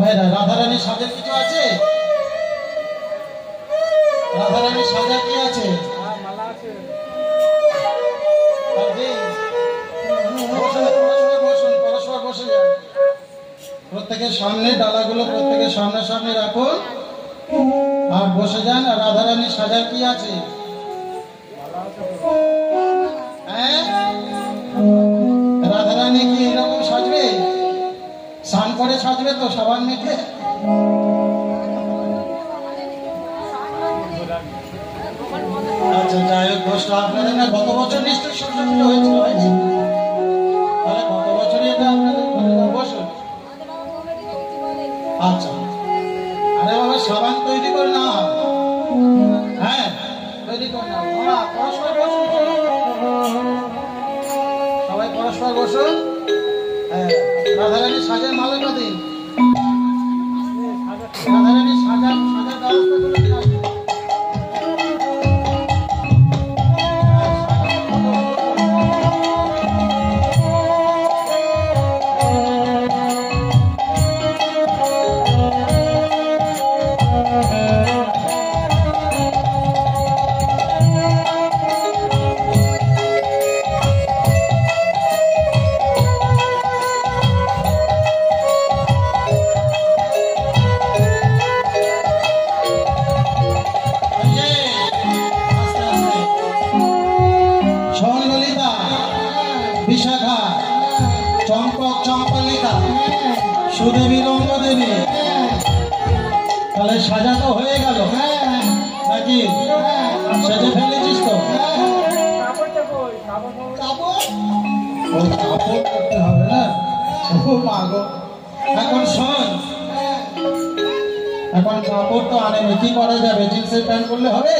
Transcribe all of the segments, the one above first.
রাধারানীর সাজের কিছু আছে? রাধারানীর সাজা কি আছে? প্রত্যেকের সামনে ডালাগুলো প্রত্যেকের সামনাসামনি রাখুন আর বসে যান। আর রাধারানীর সাজার কি আছে? রাধারানী কি এরকম সাজবে? স্নান করে সাজবে তো সাবান মেখে? আচ্ছা যাই হোক, দোষটা আপনাদের না। গত বছর নিশ্চয়ই সূর্য পুজো হয়েছিল, তাহলে গত বছরই এটা আপনাদের বসুন। আচ্ছা, আরে বাবা সাবান তৈরি করে না, হ্যাঁ তৈরি করে না। পরস্পর বসুন, সবাই পরস্পর বসুন। হ্যাঁ, রাধারানীর সাজার মালা দিন। রাধারানীর সাজার ব্যবস্থা করে সুদেবী রঙ্গদেবী। তাহলে সাজা তো হয়ে গেল নাকি? সেজে ফেলেছিস তো? করতে হবে না? এখন শোন, এখন কাপড় তো আনেনি, কি করা যাবে? জিন্সের প্যান্ট করলে হবে?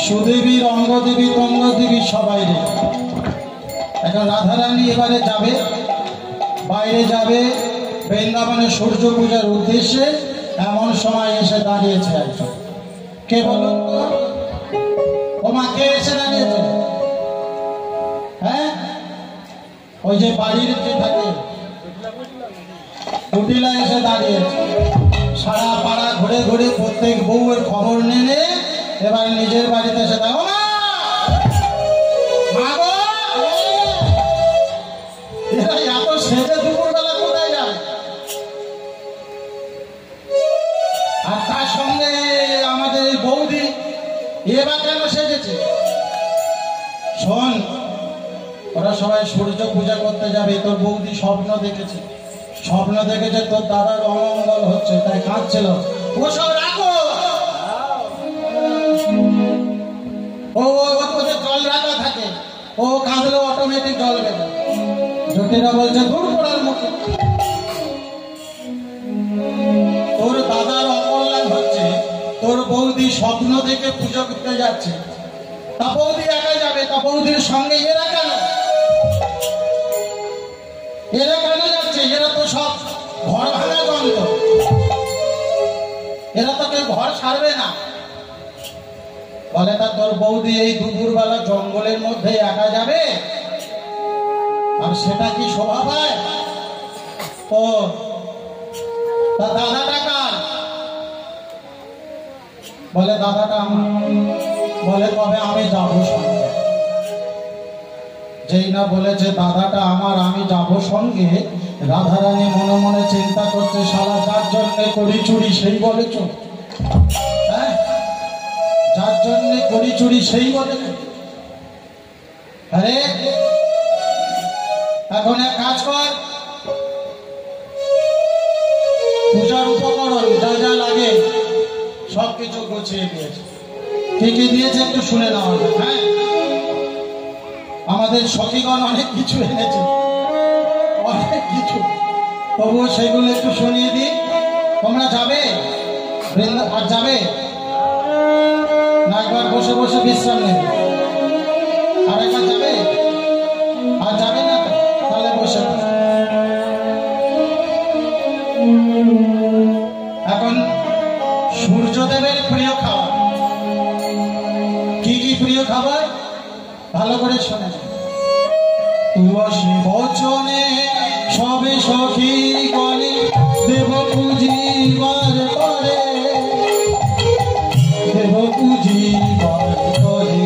সুদেবী রঙ্গদেবী তঙ্গদেবী সবাই রে। এখন রাধারানী এবারে যাবে, বাইরে যাবে বৃন্দাবনে সূর্য পূজার উদ্দেশ্যে। এমন সময় এসে দাঁড়িয়েছে একজন। কে বলুন তো? ও মা, কে এসে দাঁড়িয়েছে? হ্যাঁ, ওই যে বাড়ির যে থাকে কুটিলা এসে দাঁড়িয়েছে। সারা পাড়া ঘুরে ঘুরে প্রত্যেক বউয়ের খবর নিয়ে এবার নিজের বাড়িতে এসে দেখো না এত সেজে দুপুরবেলা কোথায় যায়? আর তার সঙ্গে আমাদের এই বৌদি এবার কেন সেজেছে? শোন, ওরা সবাই সূর্য পূজা করতে যাবে। তোর বৌদি স্বপ্ন দেখেছে তোর দাদার অমঙ্গল হচ্ছে, তাই কাঁদছিল। ওসব রাখো, ও ওদের জল রাখা থাকে, ও কাঁদলে অটোমেটিক জল বেরোবে। জ্যোতিরা বলছে দূর করার মুখে, তোর দাদার অকল্যাণ হচ্ছে, তোর বৌদি স্বপ্ন দেখে পুজো করতে যাচ্ছে, তা বৌদি একা যাবে, তা বৌদির সঙ্গে এরা কেন যাচ্ছে? এরা তো সব ঘর ভাঙা যন্ত্র, এরা তো কেউ ঘর ছাড়বে না। বলে তা তোর বৌদি এই দুপুরবেলা জঙ্গলের মধ্যে একা যাবে, আর সেটা কি শোভা পায়? ও তা দাদাটা কার? বলে দাদাটা আমার। বলে তবে আমি যাবো সঙ্গে। যেই না বলেছে দাদাটা আমার, আমি যাব সঙ্গে, রাধারানী মনে মনে চিন্তা করছে, সারা যার জন্য করি চুরি সেই বলে চোর। হ্যাঁ, যার জন্য করি চুরি সেই বলে। আরে এখন এক কাজ কর, পূজার উপকরণ যা যা লাগে সবকিছু গুছিয়ে দিয়েছে। কি কি দিয়েছে একটু শুনে নেওয়া যাক। হ্যাঁ, আমাদের সখীগণ অনেক কিছু এনেছে, অনেক কিছু, তবুও সেগুলো একটু শুনিয়ে দিই। তোমরা যাবে আর যাবে না? একবার বসে বসে বিশ্রাম নেবে, আর একবার যাবে আর যাবে না? তাহলে বসে। এখন সূর্যদেবের প্রিয় খাবার কি কি? প্রিয় খাবার ভালো করে শোনে। তুলসী বচনে সবে সখী গলে দেব পুজিবার করে, দেব পুজিবার করে।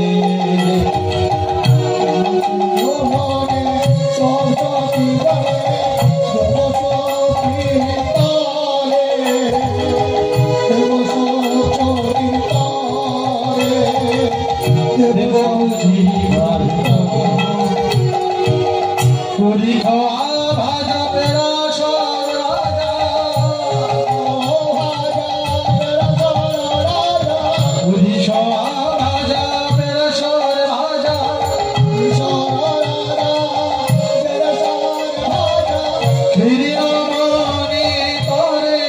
দেব পুজিবার করি খাওয়া ভাজা পেরা সব রাজা, করি খাওয়া ভাজা পেরা সব ভাজা, ক্ষীর নমনে করে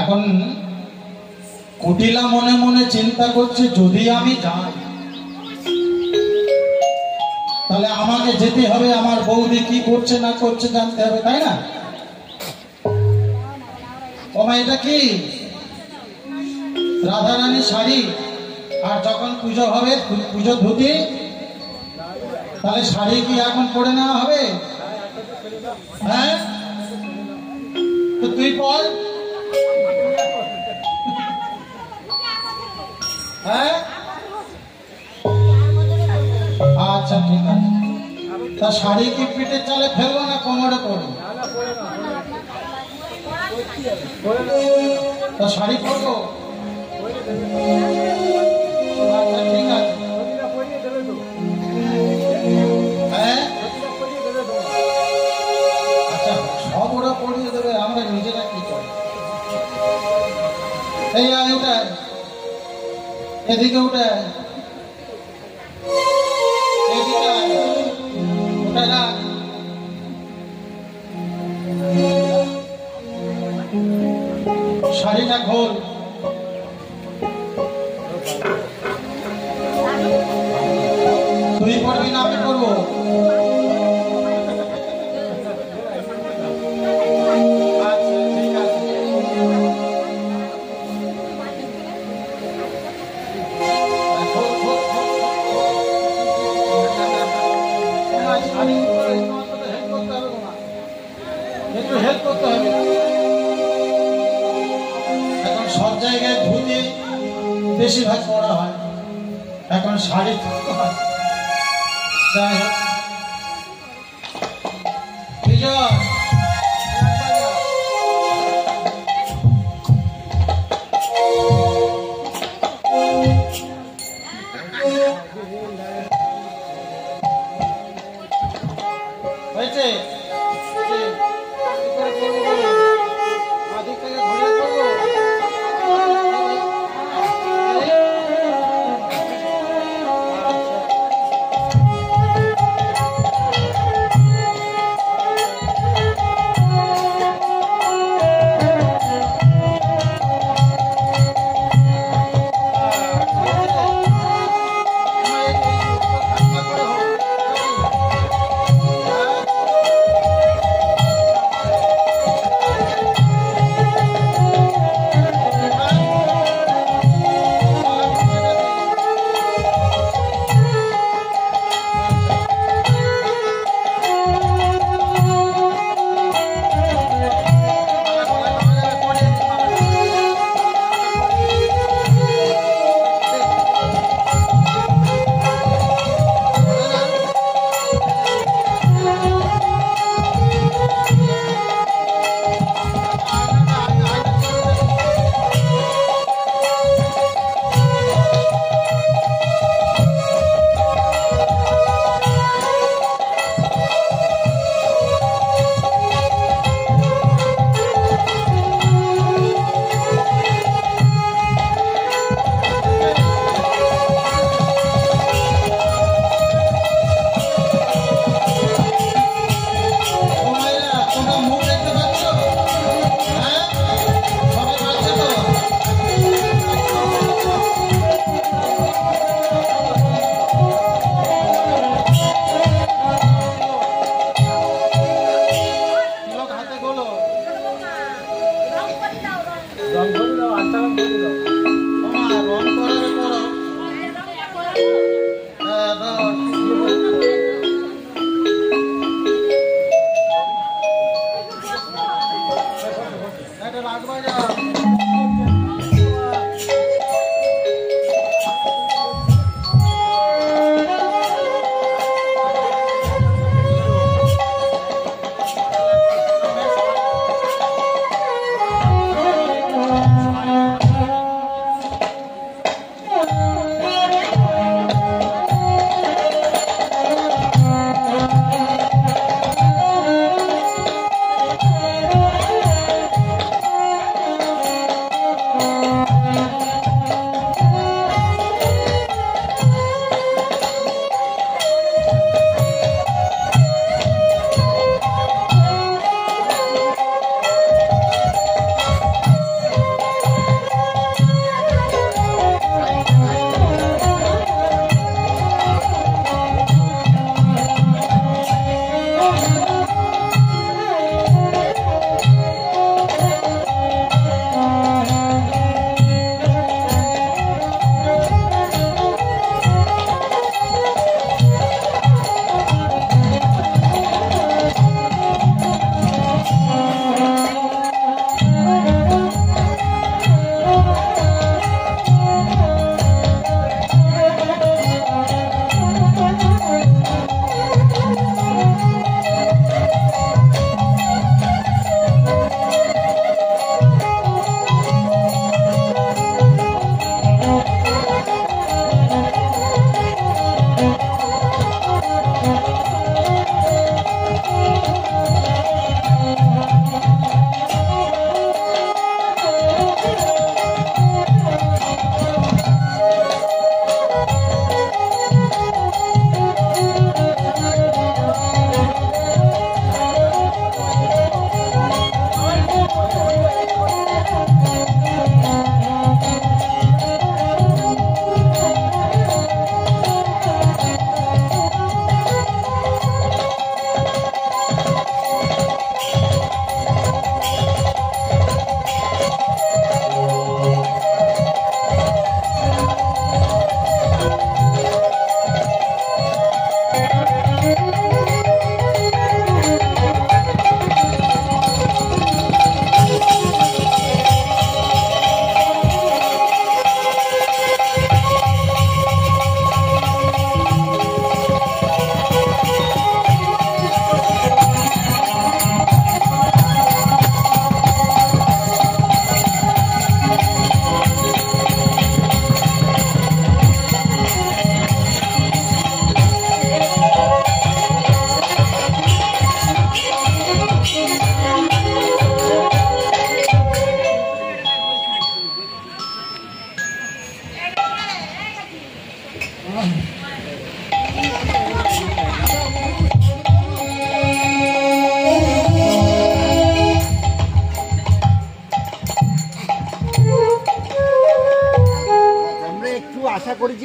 এখন কুটিলা মনে মনে চিন্তা করছে, যদি আমি যাই তাহলে আমাকে যেতে হবে, আমার বৌদি কি করছে না করছে জানতে হবে, তাই না? ওমা এটা কি? রাধারানীর শাড়ি। আর যখন পুজো হবে, পুজো ধুতি, তাহলে শাড়ি কি এখন পরে নেওয়া হবে? হ্যাঁ, তো তুই পর। হ্যাঁ, আচ্ছা ঠিক আছে। তা শাড়ি কি পিঠের চালে ফেলবো না কোমরে পরবো? তা শাড়ি পরবো? আচ্ছা ঠিক আছে। হ্যাঁ, আচ্ছা সব ওরা পরিয়ে দেবে, আমরা নিজেরা কি করি? এই ওটা এদিকে, ওটা এদিকে, ওটা না শাড়িটা খোল। তুই পড়বি না আমি করবো? আচ্ছা ঠিক আছে। শাড়ি হেল্প করতে হবে, তোমার একটু হেল্প করতে হবে। এখন সব জায়গায় ধুতি বেশিরভাগ পরা হয়, এখন শাড়ি হয়। যাই হোক, বিজয় হয়েছে আদিক থেকে ঘুরে করবো।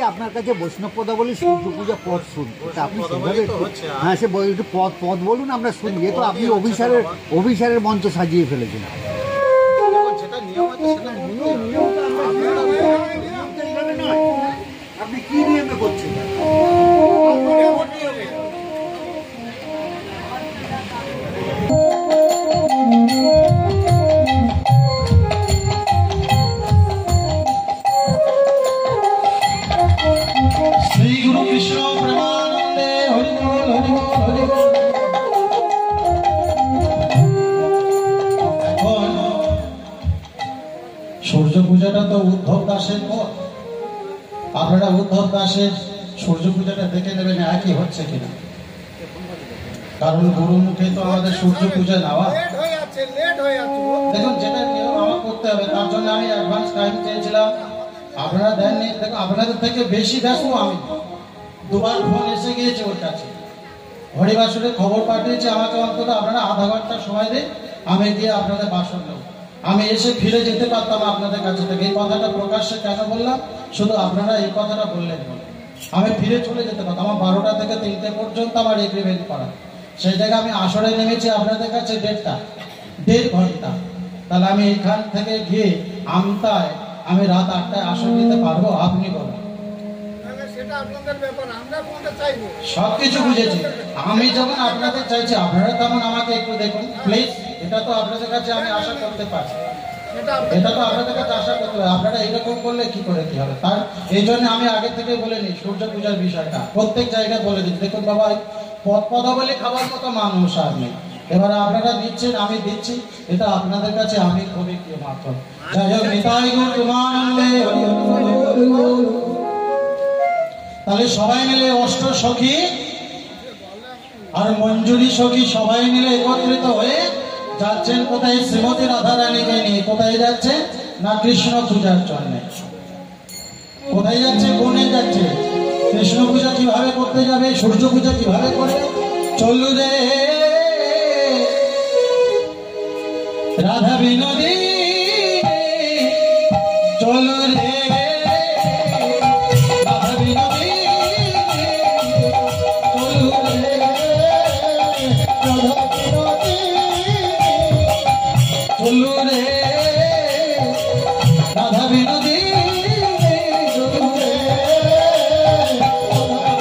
আপনার কাছে বৈষ্ণব পদাবলী সূর্য পূজা পদ শুনবো, তা আপনি সেভাবে হ্যাঁ সে একটু পদ বলুন, আমরা শুনবি। তো আপনি অভিসারের মঞ্চ সাজিয়ে ফেলেছেন। আপনি কি নিয়মে করছেন? শ্রী গুরু কৃষ্ণ প্রেমানন্দে হরি বল হরি বল হরি বল। এখন সূর্য পূজাটা তো উদ্ধব দাসের পর, আপনারা উদ্ধব দাসের সূর্য পূজাটা দেখে নেবেন একই হচ্ছে কিনা, কারণ গুরুমুখে তো আমাদের সূর্য পূজা নেওয়া। দেখুন যেটা নিয়ম আমার করতে হবে, তার জন্য আমি অ্যাডভান্স টাইম চেয়েছিলাম, আপনারা দেননি। দেখুন আপনাদের থেকে বেশি ব্যস্ত আমি, দুবার ফোন এসে গিয়েছে ওর কাছে, হরিবাসরের খবর পাঠিয়েছে আমাকে, অন্তত আপনারা আধা ঘন্টা সময় দিন, আমি দিয়ে আপনাদের বাসন নেব। আমি এসে ফিরে যেতে পারতাম আপনাদের কাছে থেকে। এই কথাটা প্রকাশ্যে কেন বললাম, শুধু আপনারা এই কথাটা বললেন বলে আমি ফিরে চলে যেতে পারতাম। আমার 12টা থেকে 3টে পর্যন্ত আমার এগ্রিমেন্ট করা, সেই জায়গায় আমি আসরে নেমেছি আপনাদের কাছে 1.5 ঘন্টা। তাহলে আমি এখান থেকে গিয়ে আমতায় আমি রাত 8টায় আসর নিতে পারবো? আপনি বলুন। সবকিছু বুঝেছি, আমি যখন আপনাদের চাইছি আপনারা তেমন আমাকে একটু দেখুন প্লিজ। এটা তো আপনাদের কাছে আমি আশা করতে পারি, এটা তো আপনাদের কাছে আশা করতে পারি। আপনারা এইরকম করলে কি করে কি হবে? তার এই জন্য আমি আগে থেকে বলে নিই সূর্য পূজার বিষয়টা প্রত্যেক জায়গায় বলে দিই। দেখুন বাবা, পদাবলী খাবার মতো মানুষ আর নেই। এবারে আপনারা দিচ্ছেন, আমি দিচ্ছি, এটা আপনাদের কাছে আমি খুবই প্রিয় মাত্র। যাই হোক, নিতাই গৌর প্রেমানন্দে হরি বল। তাহলে সবাই মিলে অষ্ট সখী আর মঞ্জুরি সখী সবাই মিলে একত্রিত হয়ে যাচ্ছেন কোথায়? শ্রীমতী রাধারানীকে নিয়ে। কোথায় যাচ্ছে? না কৃষ্ণ পূজার জন্য। কোথায় যাচ্ছে? বনে যাচ্ছে। কৃষ্ণ পূজা কিভাবে করতে যাবে, সূর্য পূজা কিভাবে করবে? চলু রে রাধা বিনোদী, চলু রে রাধা বিনোদী, চলু রে রাধা বিনোদী, চলু রে রাধা বিনোদী, চলু রে রাধা বিনোদী,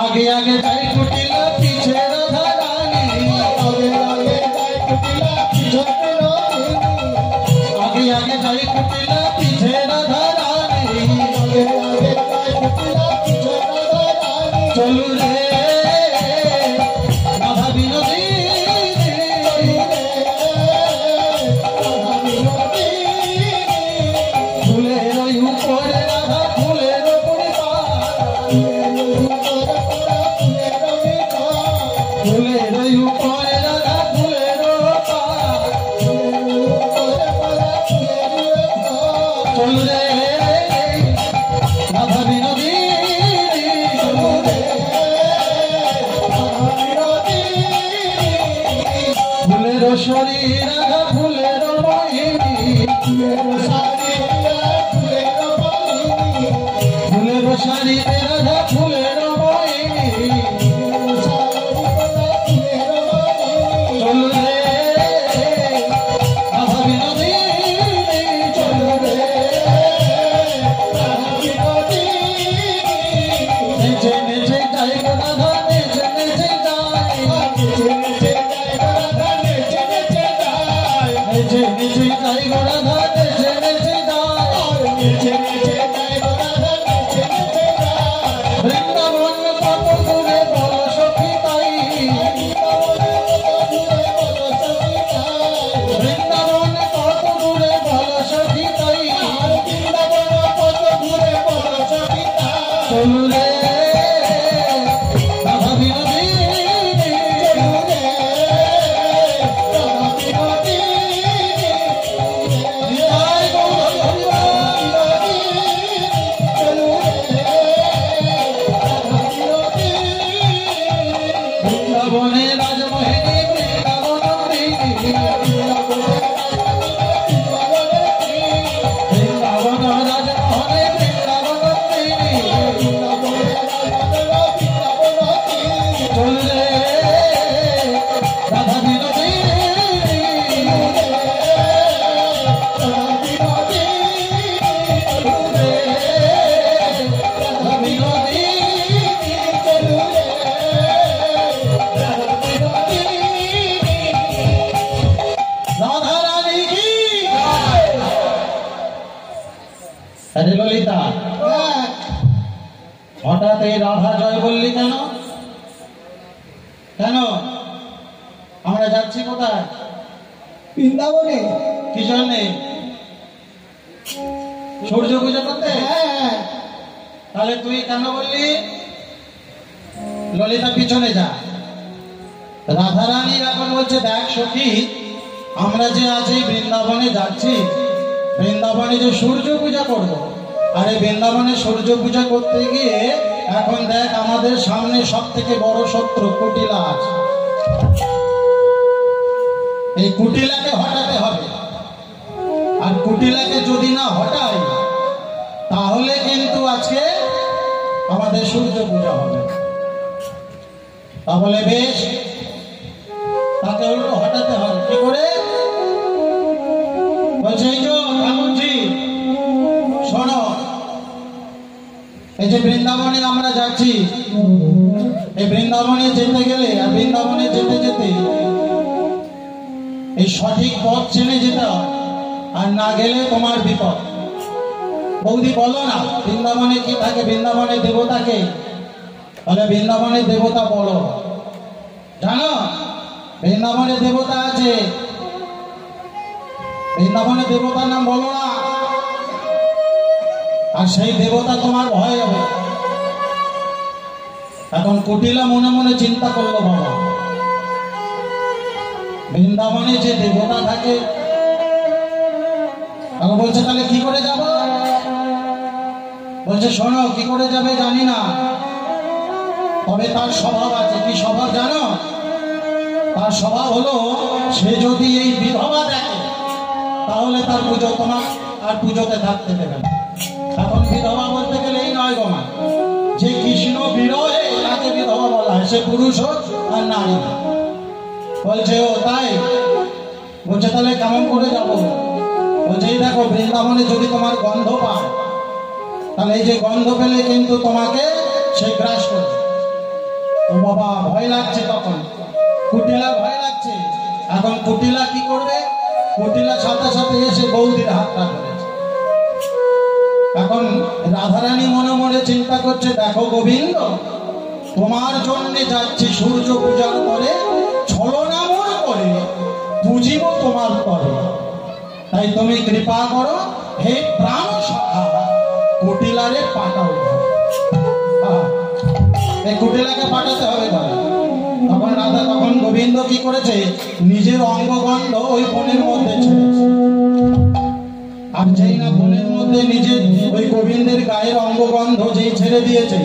आगे आगे जाए कुटिला पीछे राधा रानी, आगे आगे जाए कुटिला पीछे रानी, आगे आगे जाए कुटिला पीछे राधा रानी, आगे आगे जाए कुटिला पीछे राधा रानी, चलू रे राधा विनोदी, राधा विनोदी, फूलेर ऊपर राधा फूलेर ऊपर ফুলের উপরে রাধা ফুলের চল রে রাধা বিনোদী, ফুলের শরীর রাধা ফুলের মোহিনী, ফুলের শরীর রাধা ফুলের মোহিনী, চল রে রাধা বিনোদী, চল রে রাধা বিনোদী, নেচে নেচে যাই রাধা, নেচে নেচে যাই, নেচে নেচে যাই রাধা, নেচে নেচে যাই, আরে ললিতা, হঠাৎ এই রাধা জয় বললি কেন? কেন? আমরা যাচ্ছি কোথায়? বৃন্দাবনে। কি জন্যে? সূর্য পূজা করতে? হ্যাঁ। তাহলে তুই কেন বললি? ললিতা পিছনে যা। রাধারানী এখন বলছে, দেখ সখী, আমরা যে আজ এই বৃন্দাবনে যাচ্ছি, বৃন্দাবনে যে সূর্য পূজা করব, আর এই বৃন্দাবনে সূর্য পূজা করতে গিয়ে এখন দেখ আমাদের সামনে সব থেকে বড় শত্রু কুটিলা আছে। এই কুটিলাকে হটাতে হবে, আর কুটিলাকে যদি না হটাই তাহলে কিন্তু আজকে আমাদের সূর্য পূজা হবে। তাহলে বেশ, তাকে উল্টো হটাতে হবে। কি করে? বলছে, এই যে ঠাকুরজি শোনো, এই যে বৃন্দাবনে আমরা যাচ্ছি, এই বৃন্দাবনে যেতে গেলে আর বৃন্দাবনে যেতে যেতে এই সঠিক পথ চেনে যেতে হয়, আর না গেলে তোমার বিপদ। বৌদি বলো না, বৃন্দাবনে কি থাকে? বৃন্দাবনে দেবতাকে বলে, বৃন্দাবনে দেবতা বলো। জানো বৃন্দাবনে দেবতা আছে, বৃন্দাবনে দেবতার নাম বলো না, আর সেই দেবতা তোমার ভয় হবে। এখন কুটিলা মনে মনে চিন্তা করলো, বাবা বৃন্দাবনে যে দেবতা থাকে, এখন বলছে তাহলে কি করে যাব? বলছে, শোনো, কি করে যাবে জানি না, তবে তার স্বভাব আছে। কি স্বভাব জানো? তার স্বভাব হলো, সে যদি এই বিধবা দেখে তাহলে তার পুজো তোমার আর পুজোতে থাকতে দেবে না। এখন বিধবা বলতে গেলে এই নয় গো মা, যে কৃষ্ণ বিরহে তাকে বিধবা বলা হয়, সে পুরুষ হোক আর নারী। বলছে, ও তাই? বলছে, তাহলে কেমন করে যাবো? বলছে, এই দেখো, বৃন্দাবনে যদি তোমার গন্ধ পায়, তাহলে এই যে গন্ধ পেলে কিন্তু তোমাকে সে গ্রাস করবে। ও বাবা, ভয় লাগছে। তখন কুটিলা ভয় লাগছে। এখন কুটিলা কি করবে? কুটিলা সাথে সাথে এসে বৌদির হাতটা ধরেছে। এখন রাধারানী মনে মনে চিন্তা করছে, দেখো গোবিন্দ, তোমার জন্য যাচ্ছি সূর্য পূজার পরে, ছলনামন করে বুঝিব তোমার পরে, তাই তুমি কৃপা করো হে প্রাণ সখা, কুটিলারে পাঠাও। এই কুটিলাকে পাঠাতে হবে। তখন রাধা, তখন গোবিন্দ কি করেছে? নিজের অঙ্গগন্ধ ওই বনের মধ্যে ছেড়েছে। আর যেই না বনের মধ্যে নিজের ওই গোবিন্দের গায়ের অঙ্গগন্ধ যেই ছেড়ে দিয়েছে,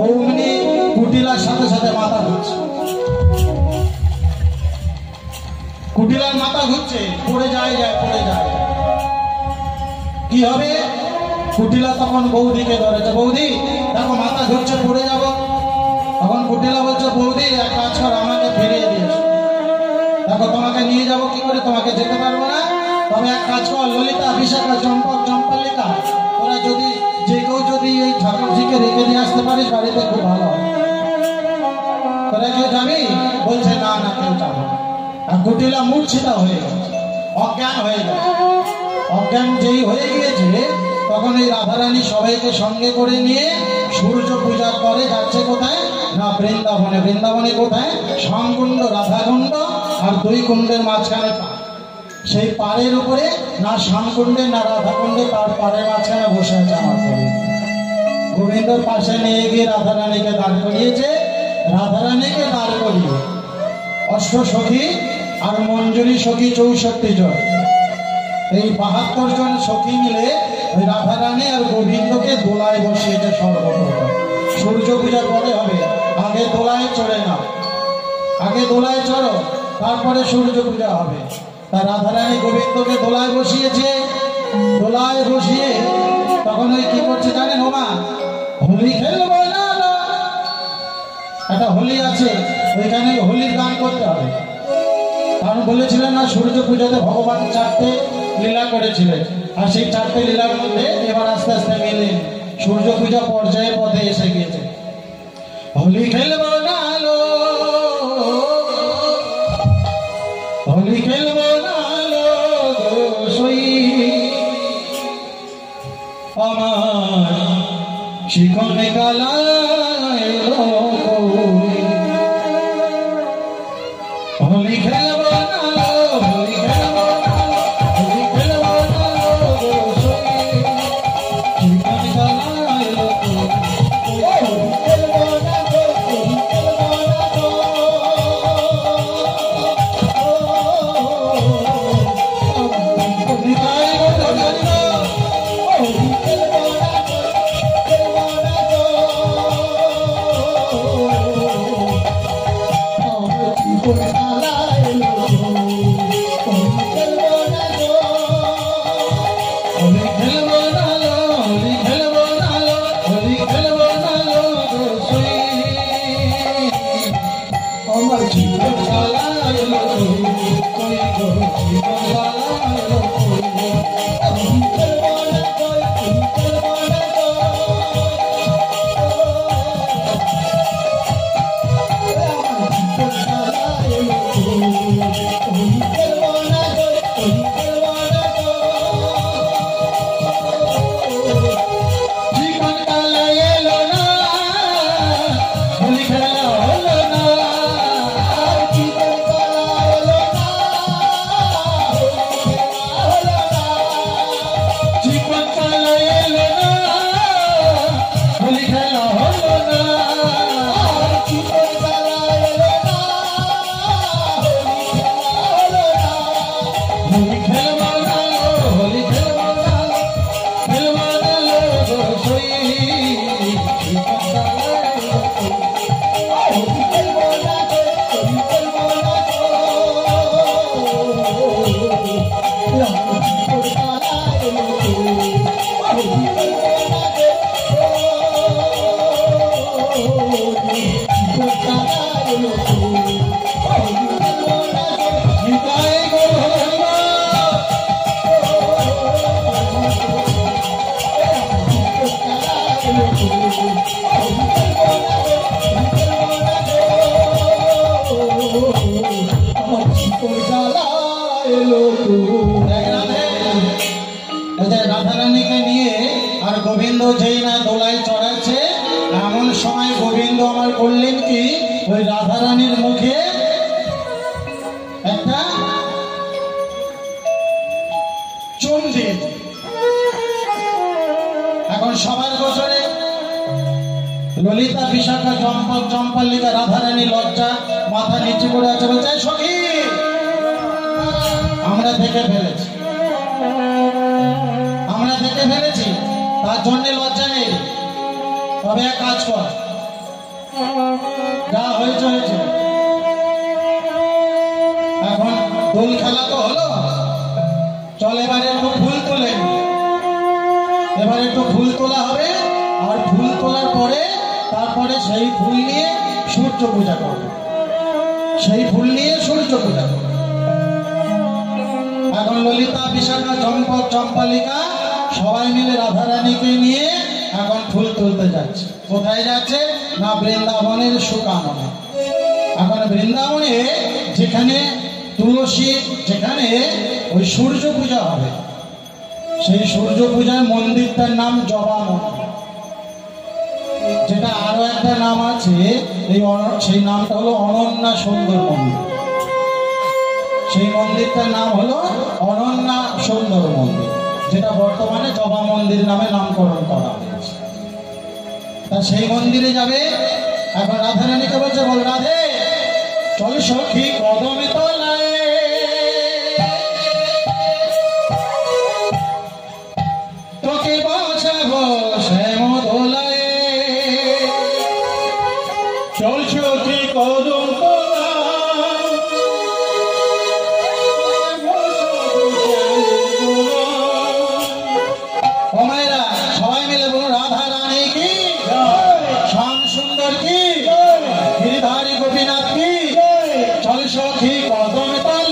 অমনি কুটিলার সাথে সাথে মাথা ঘুরছে। কুটিলার মাথা ঘুরছে, পড়ে যায়, পড়ে যায়। কি হবে? কুটিলা তখন বৌদিকে ধরেছে, বৌদি দেখো মাথা ঘুরছে, পড়ে যাব। তখন কুটিলা বলছে, বৌদি এক কাজ কর, আমাকে ফিরিয়ে দিয়েছ। দেখো তোমাকে নিয়ে যাব কি করে? তোমাকে যেতে পারবো না। তবে এক কাজ কর, ললিতা, বিশাখা, চম্পক, চম্পালিকা, তোরা যদি যে কেউ যদি এই ঠাকুরজিকে রেখে দিয়ে আসতে পারিস বাড়িতে, খুব ভালো হয়। তোরা কেউ যাবি? বলছে, না না, কেউ যাবো না। আর কুটিলা মূর্ছিতা হয়ে গেছে, অজ্ঞান হয়ে গেছে। অজ্ঞান যেই হয়ে গিয়েছে, তখন এই রাধারানী সবাইকে সঙ্গে করে নিয়ে সূর্য পূজার পরে যাচ্ছে কোথায়? না বৃন্দাবনে। বৃন্দাবনে কোথায়? শ্যামকুণ্ড, রাধাকুণ্ড আর দুই কুণ্ডের মাঝখানে পাড়। সেই পাড়ের উপরে না শ্যামকুণ্ডে না রাধাকুণ্ডে, তার পাড়ের মাঝখানে বসে আছে আমার গোবিন্দ। গোবিন্দর পাশে নিয়ে গিয়ে রাধারানীকে দাঁড় করিয়েছে। রাধারানীকে দাঁড় করিয়ে অষ্ট সখী আর মঞ্জুরি সখী 64 জন, এই 72 জন সখী মিলে ওই রাধারানী আর গোবিন্দকে দোলায় বসিয়েছে। সর্বপ্রথম সূর্য পূজার পরে হবে, আগে দোলায় চড়ে নাও, আগে দোলায় চড়ো, তারপরে সূর্য পূজা হবে। তা রাধারানী গোবিন্দকে দোলায় বসিয়েছে। দোলায় বসিয়ে তখন ওই কি করছে জানেন? ওমা, হোলি খেলবো না, একটা হোলি আছে, ওইখানে হোলির গান করতে হবে। কারণ বলেছিলেন না, সূর্য পূজাতে ভগবান 4টে লীলা করেছিলেন, আর সেই 4টে লীলার মধ্যে এবার আস্তে আস্তে মিলে সূর্য পূজা পর্যায়ের পথে এসে গিয়েছে। হোলি খেলবো না লো, হোলি খেলবো না লো, আমার শিখন কালায় হোলি খেলব না হোলি খেলব হোলি খেলব শিখন কালায় রাধারানীকে নিয়ে আর গোবিন্দ যেই না দোলায় চড়াচ্ছে এমন সময় গোবিন্দ আমার করলেন কি ওই রাধারানীর মুখে একটা চুন দিয়ে এখন সবার গোচরে ললিতা বিশাখা চম্পক চম্পালিকা রাধারানী লজ্জা মাথা নিচু করে আছে বলছে সখী আমরা দেখে ফেলেছি তার জন্য লজ্জা নেই তবে এক কাজ কর যা হয়েছে হয়েছে এখন দোল খেলা তো হলো চল এবারে একটু ফুল তোলে এবারে একটু ফুল তোলা হবে আর ফুল তোলার পরে তারপরে সেই ফুল নিয়ে সূর্য পূজা করবে সেই ফুল নিয়ে সূর্য পূজা করবে এখন ললিতা বিশাখা চম্পক চম্পালিকা সবাই মিলে রাধারানীকে নিয়ে এখন ফুল তুলতে যাচ্ছে কোথায় যাচ্ছে না বৃন্দাবনের সুকাননে এখন বৃন্দাবনে যেখানে তুলসী যেখানে ওই সূর্য পূজা হবে সেই সূর্য পূজার মন্দিরটার নাম জবা মন্দির যেটা আরো একটা নাম আছে সেই নামটা হলো অনন্যা সুন্দর মন্দির সেই মন্দিরটার নাম হলো অনন্যা সুন্দর মন্দির যেটা বর্তমানে জবা মন্দির নামে নামকরণ করা হয়েছে তা সেই মন্দিরে যাবে এখন রাধারানীকে বলছে বল রাধে চল সখী কদমে তলায় তোকে বাঁচাবো শ্যাম দোলায় চল সখী কদম সখী কদমে তলায়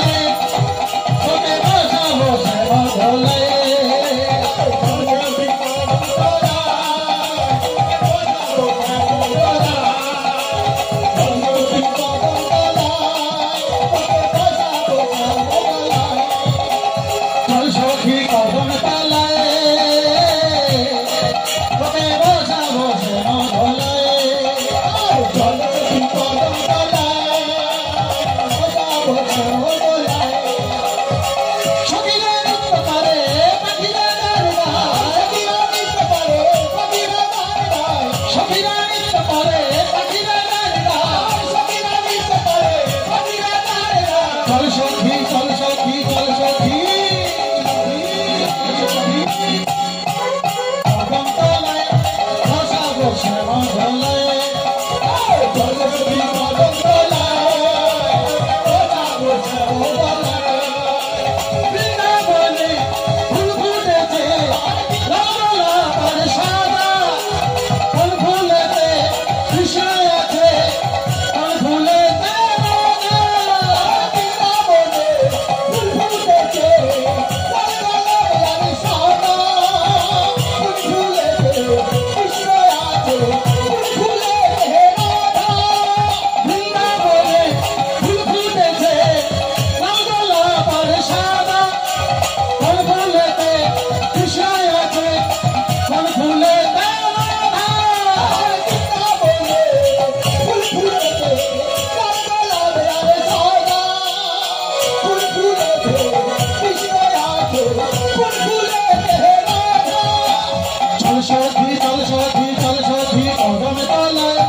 সখী চল সখী চল সখী কদম তলায়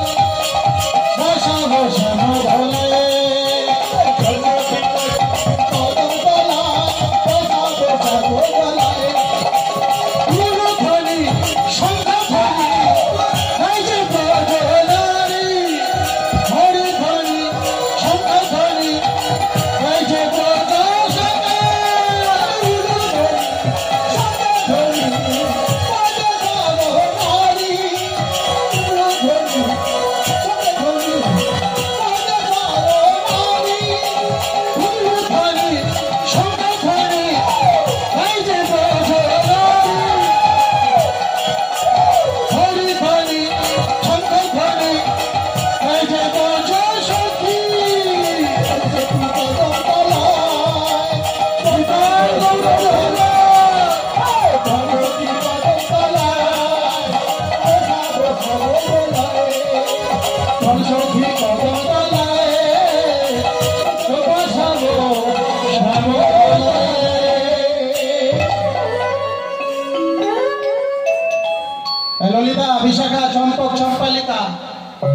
বসা বসা মধলায় কদম তলায় বসা বসা মধলায় ধ্বনি শঙ্খ ধ্বনি এই যে প্রজনারি হরি ধ্বনি শঙ্খ ধ্বনি এই যে ললিতা বিশাখা চম্পক চম্পালিকা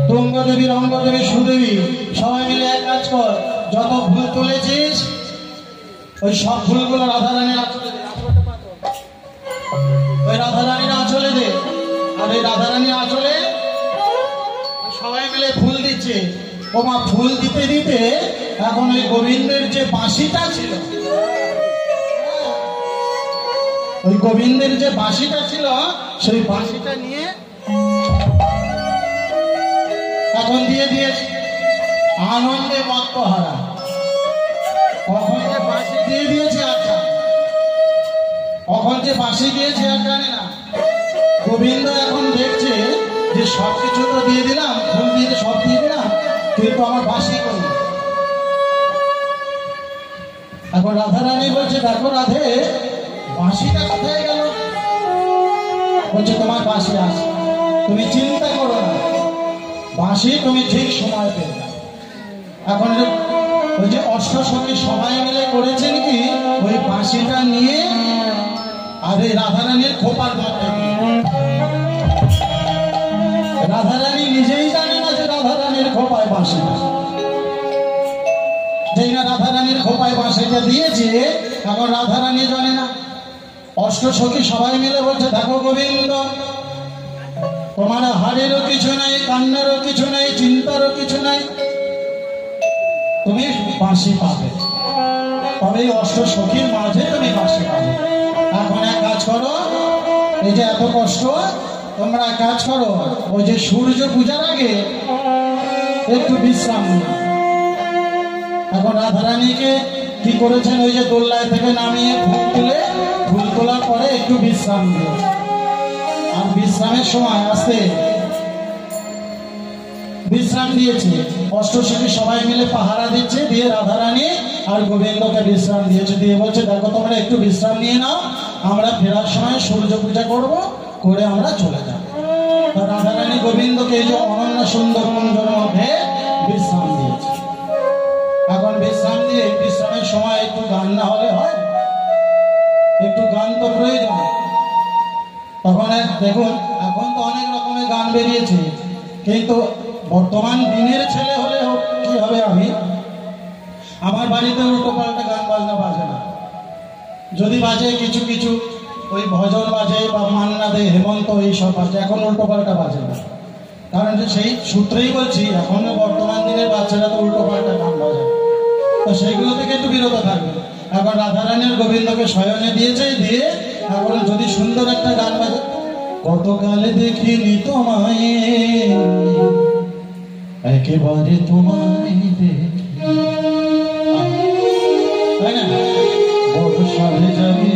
তুঙ্গদেবী রঙ্গদেবী সুদেবী সবাই মিলে এক কাজ কর, যত ফুল তুলেছিস ওই সব ফুলগুলো রাধারানীর আঁচলে দে। ওই রাধারানীর আঁচলে দে। আর ওই রাধারানীর আঁচলে সবাই মিলে ফুল দিচ্ছে। ও মা, ফুল দিতে দিতে এখন ওই গোবিন্দের যে বাঁশিটা ছিল, ওই গোবিন্দের যে বাঁশিটা ছিল সেই বাঁশিটা নিয়ে এখন দিয়ে দিয়েছে। আনন্দে মত্তহারা কখন যে বাঁশি দিয়ে দিয়েছে আর জানে, কখন যে বাঁশি দিয়েছে আর জানে না। গোবিন্দ এখন দেখছে যে সবকিছু তো দিয়ে দিলাম, ফুল দিয়ে সব দিয়ে দিলাম, কিন্তু আমার বাঁশি করি। এখন রাধারানী বলছে, দেখো রাধে, বাঁশিটা কোথায় গেল? বলছে, তোমার বাঁশি আছে, তুমি চিন্তা করো না, বাঁশি তুমি ঠিক সময় পেয়ে। এখন ওই যে অষ্টসখী সবাই মিলে করেছেন কি, ওই বাঁশিটা নিয়ে আর এই রাধারানীর খোপার মধ্যে, রাধারানী নিজেই জানে না যে রাধারানীর খোপায় বাঁশি, যেই না রাধারানীর খোপায় বাঁশিটা দিয়েছে, এখন রাধারানী জানে না। অষ্টসখী সবাই মিলে বলছে, দেখো গোবিন্দ, তোমার হাড়েরও কিছু নাই, কান্নারও কিছু নাই, চিন্তারও কিছু নাই, তুমি বাঁশি পাবে, তবে এই অষ্টসখীর মাঝে তুমি বাঁশি পাবে। এখন এক কাজ করো, এই যে এত কষ্ট, তোমরা এক কাজ করো, ওই যে সূর্য পূজার আগে একটু বিশ্রাম নিও। এখন রাধারানীকে কি করেছেন, ওই যে দোল্লায় থেকে নামিয়ে ফুল তোলার পরে একটু বিশ্রাম দিয়েছে। আর বিশ্রামের সময় আসতে বিশ্রাম দিয়েছে। অষ্টসখী সবাই মিলে পাহারা দিচ্ছে, দিয়ে রাধারানী আর গোবিন্দকে বিশ্রাম দিয়েছে, দিয়ে বলছে, দেখো তোমরা একটু বিশ্রাম নিয়ে নাও, আমরা ফেরার সময় সূর্য পূজা করবো, করে আমরা চলে যাব। রাধারানী গোবিন্দকে এই যে অনন্য সুন্দর কুঞ্জের মধ্যে বিশ্রাম দিয়েছে। এখন বিশ্রাম দিয়ে বিশ্রামের সময় একটু গান না হলে হয়, একটু গান তো প্রয়োজন। তখন দেখুন, এখন তো অনেক রকমের গান বেরিয়েছে, কিন্তু বর্তমান দিনের ছেলে হলে কি হবে, আমার বাড়িতে উল্টো পাল্টা গান বাজনা বাজে না। যদি বাজে কিছু কিছু ওই ভজন বাজে বা মান্না দে, হেমন্ত, এইসব বাজে, এখন উল্টো পাল্টা বাজে না। কারণ সেই সূত্রেই বলছি, এখন বর্তমান দিনের বাচ্চারা তো উল্টো পাল্টা গান বাজে, তো সেইগুলো থেকে একটু বিরত থাকবে। এখন রাধারানীর গোবিন্দকে শয়নে দিয়েছে, দিয়ে এখন যদি সুন্দর একটা গান বাজে, গতকালে দেখিনি তোমায়, একেবারে তোমায় দেখি, তাই না, বর্ষালে যাবে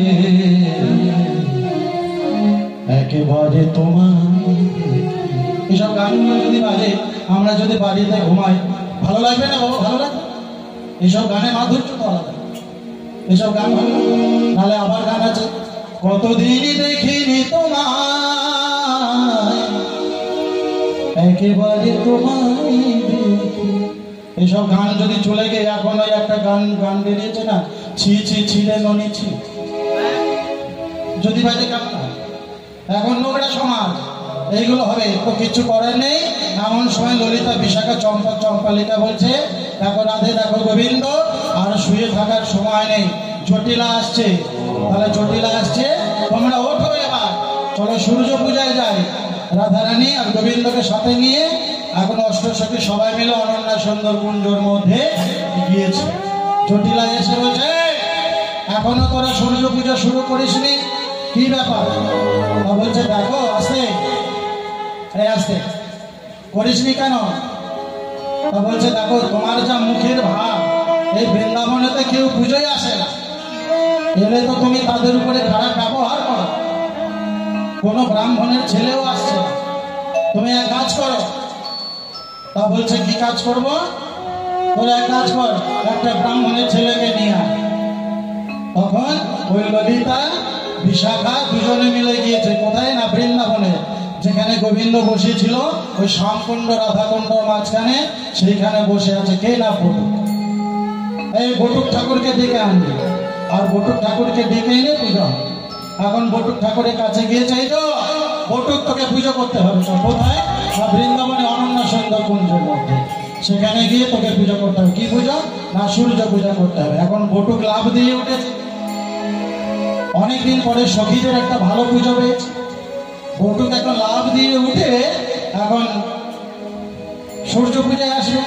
একেবারে তোমায়। এসব গানগুলো যদি বাজে, আমরা যদি বাড়িতে ঘুমাই, ভালো লাগবে না বাবা? ভালো লাগবে? এইসব গানে মাধুর্য তো আলাদা, এসব গান ভালো। নাহলে আবার গান আছে, কতদিনই দেখিনি তোমায়, একেবারে তোমায় দেখি। এইসব গান যদি চলে গিয়ে, এখন ওই একটা গান বেরিয়েছে না, ছি ছি ছিলে ননি ছি, যদি বাজে কেমন হয়? এখন নোংরা সমাজ, এইগুলো হবে তো কিছু করার নেই। এমন সময় ললিতা, বিশাখা, চম্পা, চম্পালিকা বলছে দেখো রাধে, দেখো গোবিন্দ, আর শুয়ে থাকার সময় নেই, জটিলা আসছে। তাহলে জটিলা আসছে, তোমরা ওঠো এবার, চলো সূর্য পূজায় যাই। রাধারানী আর গোবিন্দকে সাথে নিয়ে এখন অষ্টসখী সবাই মিলে অনন্যা সুন্দর কুঞ্জর মধ্যে গিয়েছে। জটিলা এসে বলছে এখনো তোরা সূর্য পূজা শুরু করিসনি, কি ব্যাপার? বলছে দেখো আসতে আসতে করিসনি কেন? বলছে দেখো তোমার যা মুখের ভাব, এই বৃন্দাবনেতে কেউ পুজোয় আসে না, এলে তো তুমি তাদের উপরে খারাপ ব্যবহার করো, কোনো ব্রাহ্মণের ছেলেও আসছে না, তুমি এক কাজ করো। তা বলছে কি কাজ করব? তোর এক কাজ কর, একটা ব্রাহ্মণের ছেলেকে নিয়ে আয়। তখন ওই ললিতা, বিশাখা দুজনে মিলে গিয়েছে কোথায় না বৃন্দাবনে, যেখানে গোবিন্দ বসেছিল ওই শ্যামকুণ্ড রাধাকুণ্ডর মাঝখানে, সেইখানে বসে আছে কে না বটুক। এই বটুক ঠাকুরকে ডেকে আনবে, আর বটুক ঠাকুরকে ডেকে এনে পুজো হবে। এখন বটুক ঠাকুরের কাছে গিয়ে চাইতো বটুক তোকে পুজো করতে হবে। কোথায়? না বৃন্দাবনে অনন্যা সুন্দর কুঞ্জের মধ্যে, সেখানে গিয়ে তোকে পুজো করতে হবে। কি পুজো? না সূর্য পূজা করতে হবে। এখন বটুক লাভ দিয়ে উঠেছে, অনেকদিন পরে সখীদের একটা ভালো পুজো পেয়েছে। বটুক এখন লাভ দিয়ে উঠে এখন সূর্য পূজায় আসবে।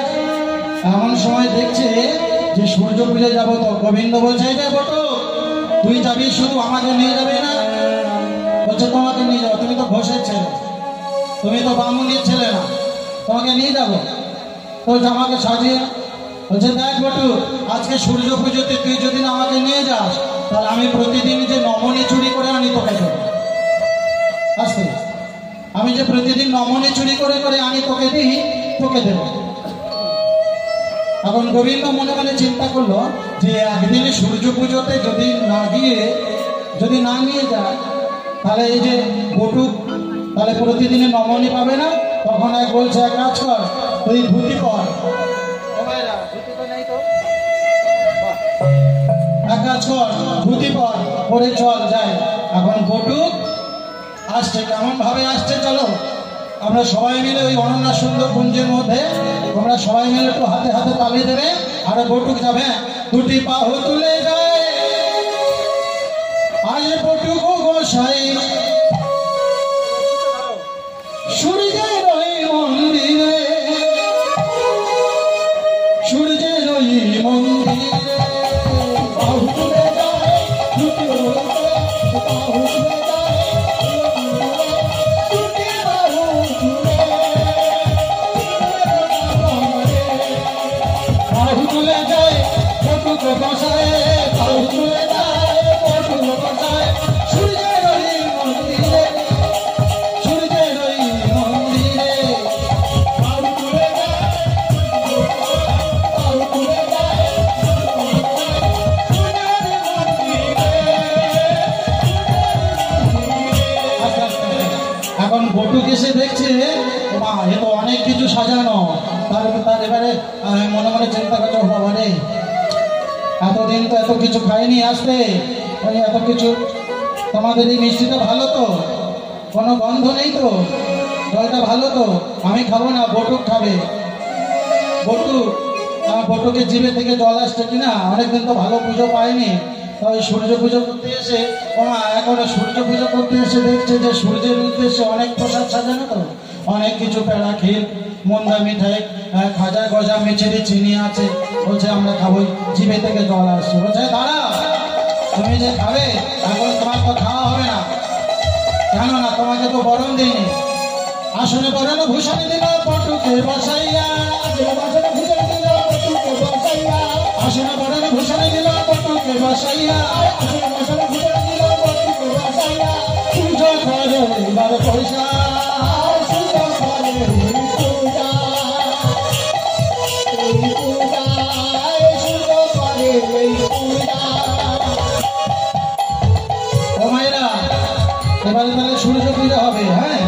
এমন সময় দেখছে যে সূর্য পূজায় যাবো, তো গোবিন্দ বলছে বটুক তুই যাবি, শুধু আমাকে নিয়ে যাবে না? বলছে তোমাকে নিয়ে যাবো, তুমি তো ঘোষের ছেলে, তুমি তো বামুনের ছেলে না, তোমাকে নিয়ে যাবো। তো আমাকে সাজিয়ে বলছে দেখ বটুক, আজকে সূর্য পুজোতে তুই যদি না আমাকে নিয়ে যাস, তাহলে আমি প্রতিদিন যে নমনি চুরি করে আনি তোকে দেবো। আসতে আমি যে প্রতিদিন নমনি চুরি করে করে আনি তোকে দিই, তোকে দেবো। এখন গোবিন্দ মনে মনে চিন্তা করলো যে একদিন সূর্য পুজোতে যদি না নিয়ে যায়, তাহলে এই যে বটুক তাহলে প্রতিদিনে নমনি পাবে না। তখন এক বলছে এক কাজ কর, তুই ধুতি পর, এক কাজ কর ধুতি পর, পরে চল যাই। এখন বটুক আসছে, কেমন ভাবে আসছে, চলো আমরা সবাই মিলে ওই অনন্যা সুন্দর কুঞ্জের মধ্যে, তোমরা সবাই মিলে একটু হাতে হাতে তালি দেবে, আর বটুক যাবে দুটি বাহু তুলে যায়। আজ বটুক গোসাই সূর্যের ওই মন্দিরে, সূর্যের ওই মন্দিরে বাহু তুলে যায়, দুটি বাহু তুলে যায়, দুটি বাহু তুলে বাহু তুলে যায় বটুক গোসাই, বাহু তুলে যায় বটুক গোসাই সূর্যের ওই মন্দিরে, সূর্যের ওই মন্দিরে বাহু তুলে যায়, বাহু তুলে যায় সূর্যের মন্দিরে। এখন বটুক এসে দেখছে মা এ তো অনেক কিছু সাজানো, তার এবারে মনে মনে চিন্তা করছে বাবা রে, এতদিন তো এত কিছু খাইনি, আসতে এত কিছু, তোমাদের এই মিষ্টিটা ভালো তো, কোনো গন্ধ নেই তো, জলটা ভালো তো, আমি খাবো না, বটুক খাবে। বটুক আমার বটুকের জিভে থেকে জল আসছে কিনা, অনেকদিন তো ভালো পুজো পাইনি। তাই সূর্য পুজো করতে এসে এখন সূর্য পুজো করতে এসে দেখছে যে সূর্যের উদ্দেশ্যে অনেক প্রসাদ সাজানো তো, অনেক কিছু পেড়া ক্ষীর মন্দা মিঠাই খাজা গজা মিছেরি চিনি আছে, বলছে আমরা খাবোই, জিভে থেকে জল আসছে। বলছে দাঁড়াও, তুমি যে খাবে এখন তোমার তো খাওয়া হবে না, কেন না তোমাকে তো বরণ দিইনি। আসনে বরণ ভূষণ দিল বটুকে বসাইয়া, আসনে বরণ ভূষণ দিল বটুকে বসাইয়া, পুজো করে এবার পয়সা, পুজো করে পূজা, ও মায়েরা এবারে তাহলে সূর্য পূজা হবে। হ্যাঁ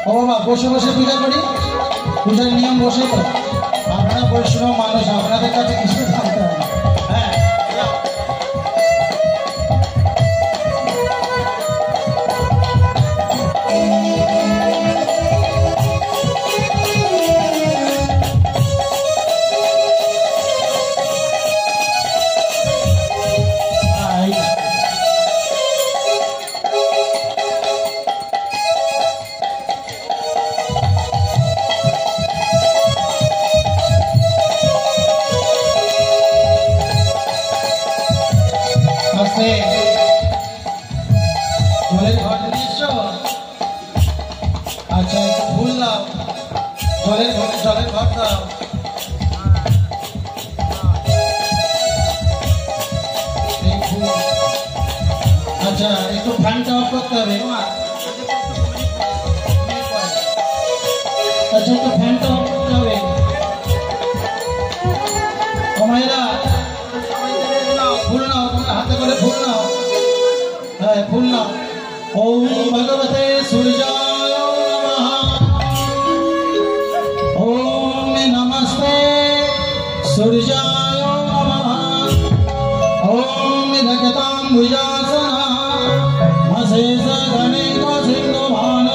ও বাবা, বসে বসে পূজা করি, পূজার নিয়ম বসে তো, আপনারা বৈষ্ণব মানুষ, আপনাদের কাছে কিছু জানতে হবে। হ্যাঁ জলের ঘট নিয়ে এসছো? আচ্ছা একটু ফুল দাও, জলের ঘট দাও। এই ফুল। আচ্ছা একটু ফ্যানটা অফ করতে হবে। আচ্ছা একটু ফ্যানটা অফ করতে হবে। মায়েরা ফুল নাও, তোমরা হাতে করে ফুল নাও। হ্যাঁ ফুল নাও। ওম ভগবতে সূর্যায় নমঃ। ওম নমস্তে সূর্যায় নমঃ। ওম জগতাম্বুজাসনা অশেষ গণেশ সিন্ধু ভান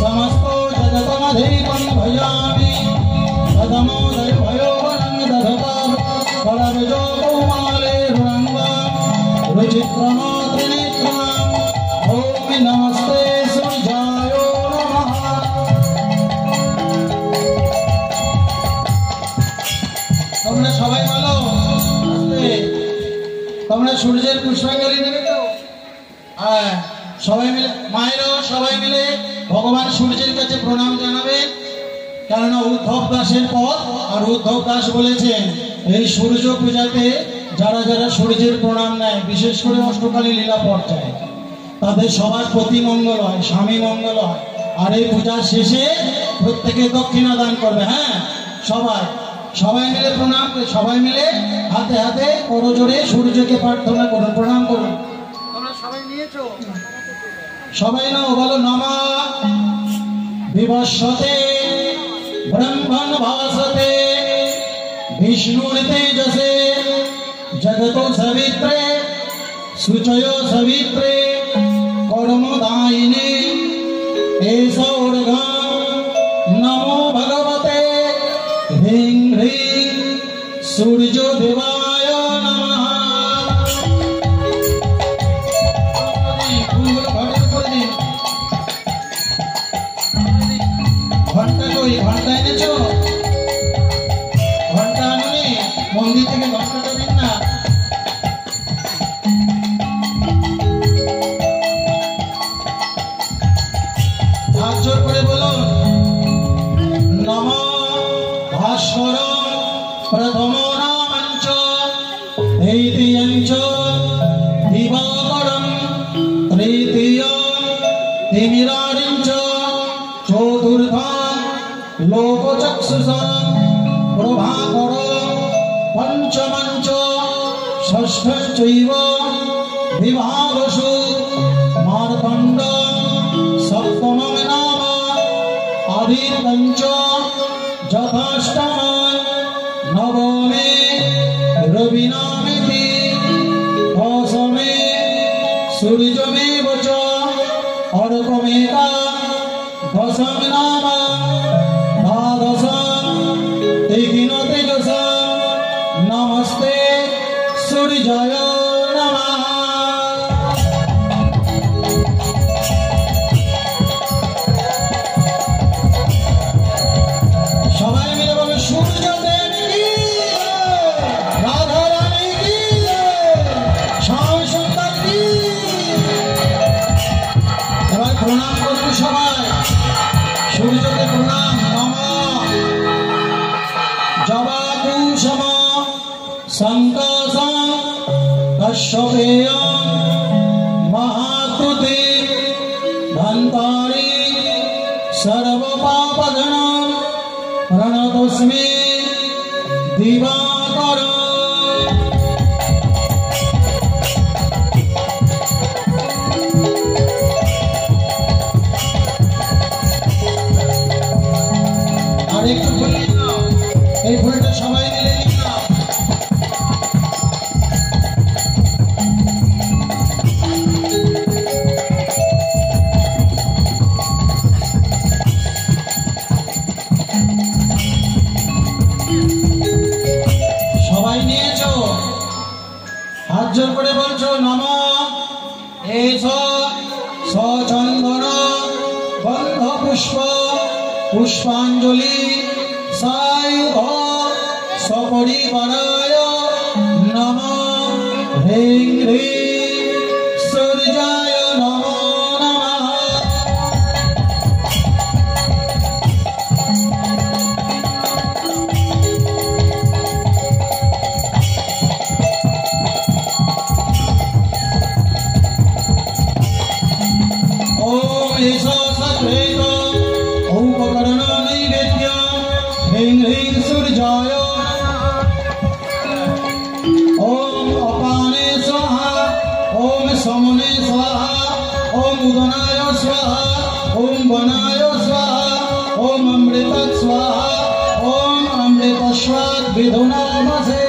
সমস্ত জগতমধীপম ভজামি সদমোদয় ভয়োবনং দধতা করবজো কৌমালে রুণঙ্গম রুচিত্রমাত্রিনেত্রম। ওম নমস্তে সূর্যায় নমঃ। তোমরা সবাই বলো আস্তে। তোমরা সূর্যের পুষ্পাঞ্জলি দেবে তো? হ্যাঁ সবাই মিলে, মায়েরাও সবাই মিলে ভগবান সূর্যের কাছে প্রণাম জানাবেন। কেননা উদ্ধব দাসের পথ, আর উদ্ধব দাস বলেছেন এই সূর্য পূজাতে যারা যারা সূর্যের প্রণাম নেয়, বিশেষ করে অষ্টকালী লীলা পর্যায়ে, তাদের সবার প্রতি মঙ্গল হয়, স্বামী মঙ্গল হয়। আর এই পূজার শেষে প্রত্যেকে দক্ষিণা দান করবে। হ্যাঁ সবাই সবাই মিলে প্রণাম, সবাই মিলে হাতে হাতে করজোড়ে সূর্যকে প্রার্থনা করুন, প্রণাম করুন। তোমরা সবাই নিয়েছো? সবাই নাও, বলো নমঃ বিবস্বতে ব্রহ্মণ ভাসতে বিষ্ণুর তেজসে জগতো সবিত্রে সুচয় সবিত্রে কর্মদায়িনে এষ ঊর্ধ্বং নমো ভগবতে হ্রিং হ্রিং সূর্য দেবায় নমঃ। ঘন্টা কই? ঘন্টা এনেছো? ঘন্টা আনুনি? মন্দির থেকে ঘন্টাটা দিন না। হাত জোর করে বলুন নমঃ ভাস্কর প্রথম নামঞ্চ দ্বিতীয়ঞ্চ দিবাকরং তৃতীয় তিমিরারিঞ্চ চতুর্থং লোকচক্ষুষা প্রভাকর পঞ্চমঞ্চ ষষ্ঠঞ্চৈব বিভাবসু মার্তণ্ড সপ্তমং নাম আদিত্যঞ্চ যথাষ্টম নবমে রবিনামিতি দশমে সূর্যমেব চ অর্কমেকা দশম নাম দ্বাদশ তীক্ষ্ণ তেজস নমস্তে সূর্যায় নমঃ। সবাই মিলে বলে সূর্য দেব কি রাধা রানী কি শ্যাম সুন্দর কি। এবার প্রণাম করুন সবাই, সূর্যকে প্রণাম। নমঃ জবাকুসুম সংকসং কশ্যপেয়ং মহাতুতি ধন্তারি সর্বপাপঘ্নং প্রণতোস্মি দিবাকরং। আর একটু ফুল নিয়ে নাও, এই ফুলটা সবাই মিলে নিয়ে নাও। সবাই নিয়েছো? হাত জোর করে বলছো নমঃ এষ সচন্দন গন্ধ পুষ্প পুষ্পাঞ্জলি সায়ুধ সপরিবারায় নমঃ হ্রিং হ্রিং সূর্যায় নমঃ। एष सत्रेत औपकर्ण नैवेद्य ह्रीं ह्रीं सूर्याय ओम अपाने स्वाहा ओम समने स्वाहा ओम उदनाय स्वाहा ओम वनाय स्वाहा ओम अमृत स्वाहा ओम अमृत स्वाद विधुनामसे।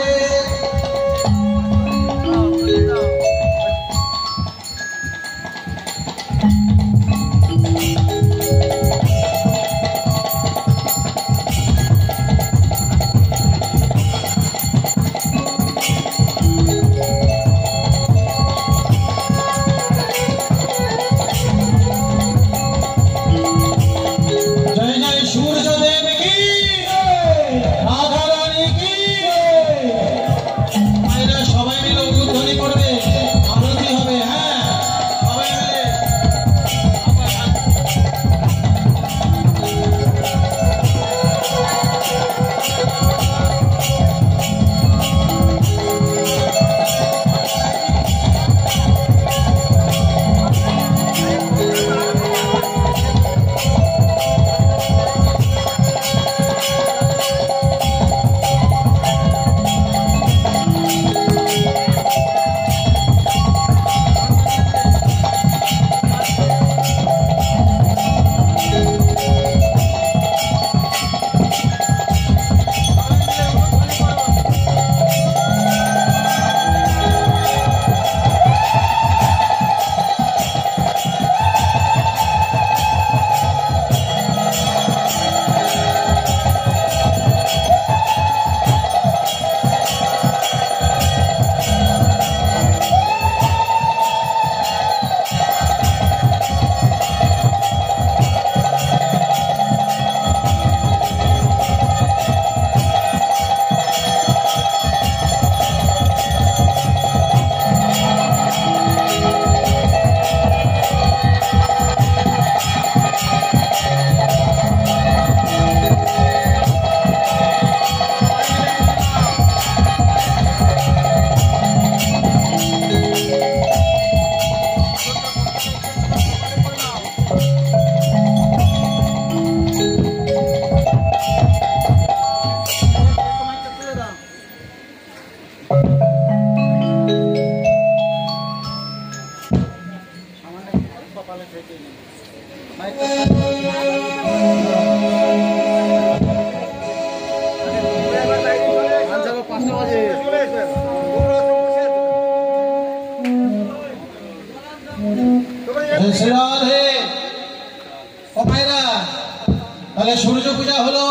তাহলে সূর্য পূজা হলো,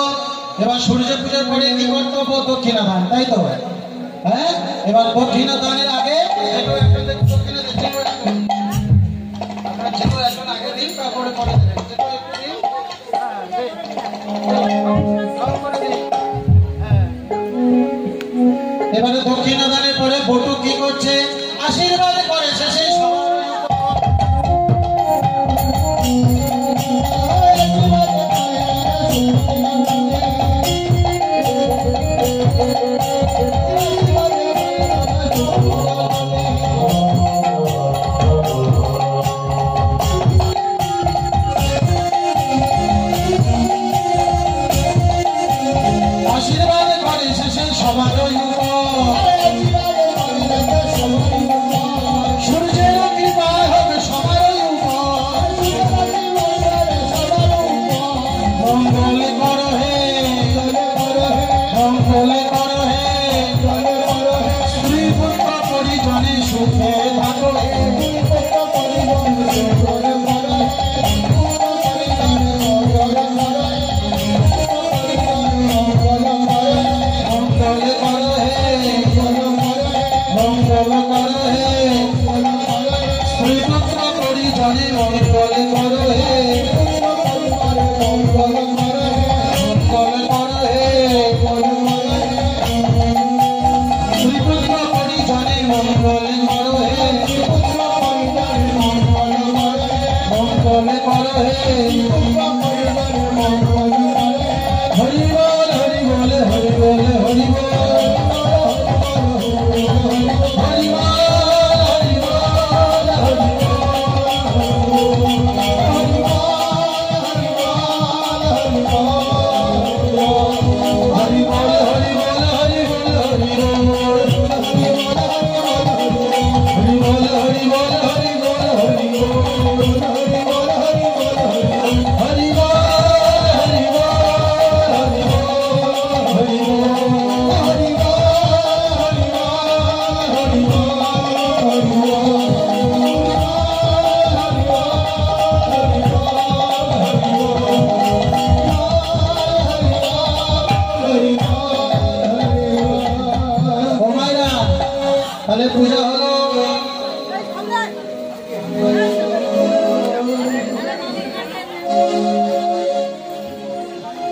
এবার সূর্য পূজার পরে কি কর্তব্য? দক্ষিণা দান, তাই তো? হ্যাঁ, এবার দক্ষিণা দানের আগে এবারে দক্ষিণা দানের পরে বটু কি করছে? আশীর্বাদ করেছে সেই हरि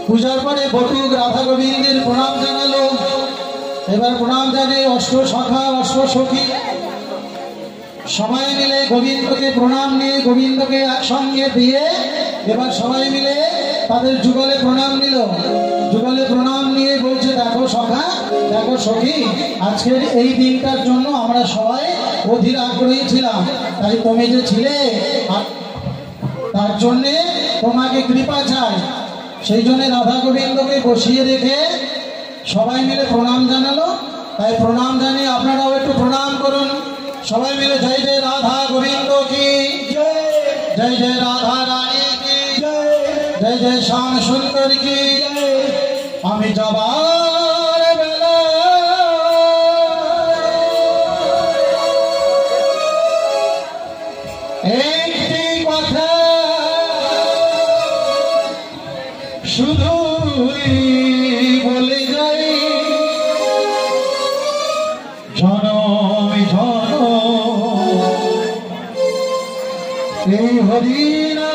পূজার পরে বটুক রাধা গোবিন্দের প্রণাম জানালো। এবার প্রণাম জানে অষ্ট শাখা অষ্ট সখী সবাই মিলে গোবিন্দকে প্রণাম নিয়ে গোবিন্দকে একসঙ্গে দিয়ে এবার সবাই মিলে তাদের যুগলে প্রণাম নিল। যুগলে প্রণাম নিয়ে বলছে, দেখো সখা, দেখো সখী, আজকের এই দিনটার জন্য আমরা সবাই অধীর আগ্রহী ছিলাম, তাই তুমি যে ছিলে তার জন্যে তোমাকে কৃপা চাই। সেই জন্য রাধা গোবিন্দকে বসিয়ে রেখে সবাই মিলে প্রণাম জানালো। তাই প্রণাম জানিয়ে আপনারাও একটু প্রণাম করুন সবাই মিলে। জয় জয় রাধা গোবিন্দ কি জয়, জয় জয় রাধা রানী কি জয়, জয় জয় শ্যাম সুন্দর কি জয়। আমি যাবার বেলা একটি কথা শুধুই বলে যাই, জনম জনম এই হরিনা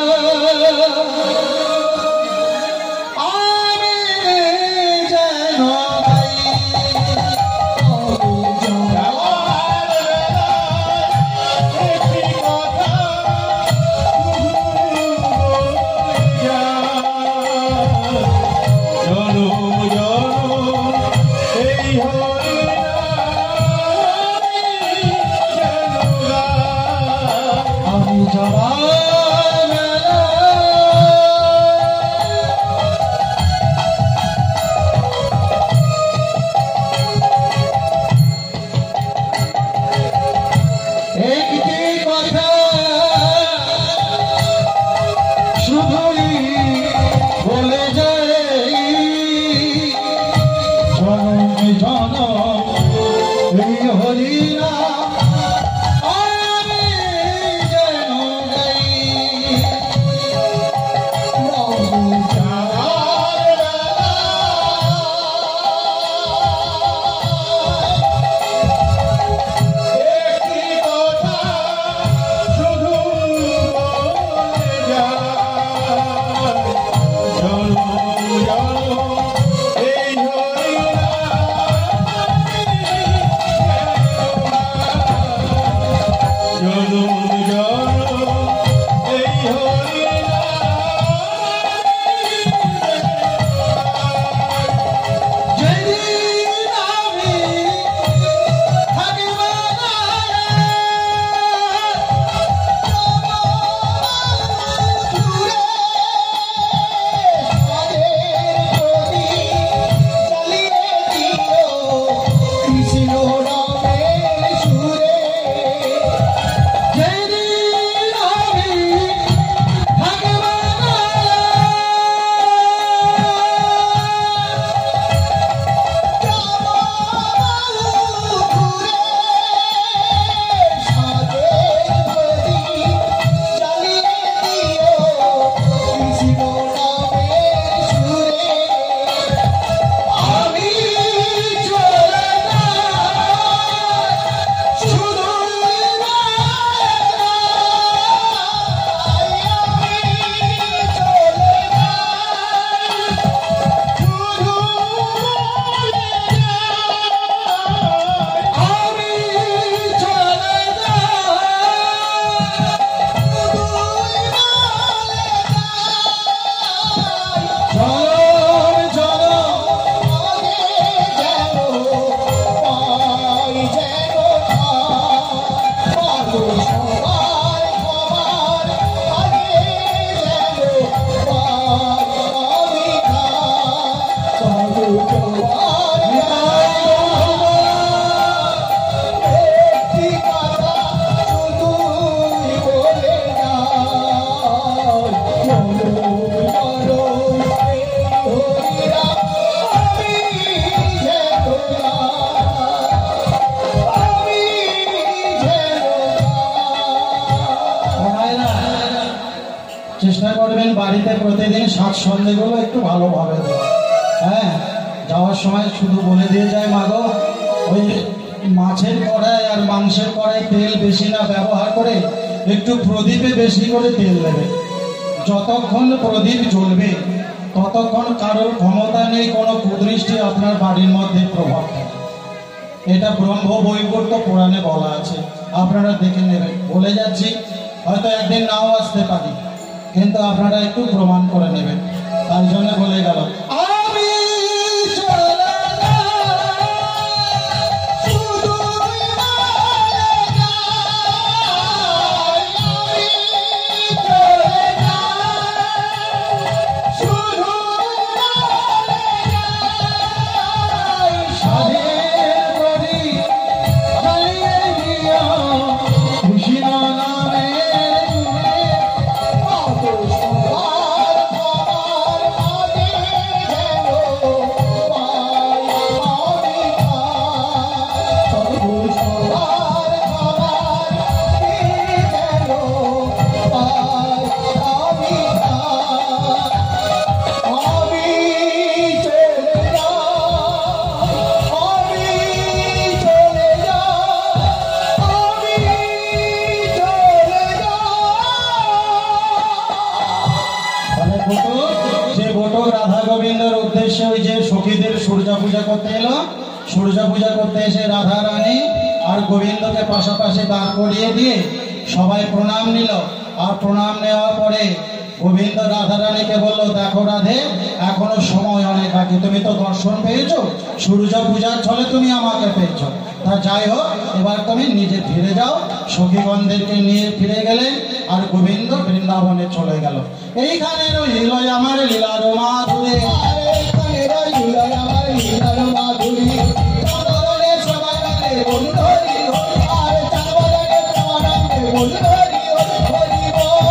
আমি যেন চেষ্টা করবেন বাড়িতে প্রতিদিন শাক সন্দেগুলো একটু ভালোভাবে দেওয়া। হ্যাঁ, যাওয়ার সময় শুধু বলে দিয়ে যায়, মাগো ওই মাছের কড়াই আর মাংসের কড়াই তেল বেশি না ব্যবহার করে একটু প্রদীপে বেশি করে তেল দেবে। যতক্ষণ প্রদীপ জ্বলবে ততক্ষণ কারোর ক্ষমতা নেই কোনো কুদৃষ্টি আপনার বাড়ির মধ্যে প্রভাব ফেলে। এটা ব্রহ্ম বৈবর্ত পুরাণে বলা আছে, আপনারা দেখে নেবেন। বলে যাচ্ছি, হয়তো একদিন নাও আসতে পারি, কিন্তু আপনারা একটু প্রমাণ করে নেবেন। তার জন্য বলে গেল, আমি চলে সূর্যা পূজা করতে এলো। সূর্যা পূজা করতে এসে রাধা রানী আর গোবিন্দকে পাশাপাশি দাঁড় করিয়ে দিয়ে সবাই প্রণাম নিল। আর প্রণাম নেওয়ার পরে গোবিন্দ রাধা রানীকে বললো, দেখো রাধে, এখনো সময় অনেক বাকি, তুমি তো দর্শন পেয়েছো, সূর্য পূজার ছলে তুমি আমাকে পেয়েছো, তা যাই হোক এবার তুমি নিজে ফিরে যাও। সখীগণদেরকে নিয়ে ফিরে গেলেন আর গোবিন্দ বৃন্দাবনে চলে গেল। এইখানে রইল আমার লীলার মাধুরী, এইখানে রইল আমার লীলার মাধুরী। চাঁদরে সবাই মিলে বলু হরি হরি, আর চাঁদরে প্রেমানন্দে বলু হরি হরি, হরি বল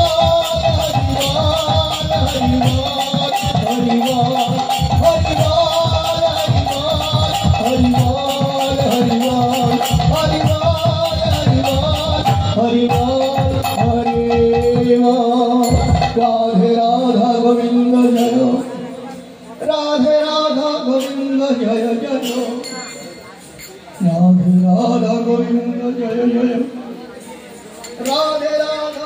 হরি বল হরি বল হরি বল হরি বল হরি বল হরি বল হরি বল হরি বল হরি বল। রাধে রাধা গোবিন্দ জয়, রাধে রাধা গোবিন্দ জয় জয়, রাধে রাধা গোবিন্দ জয় জয়, রাধে রাধা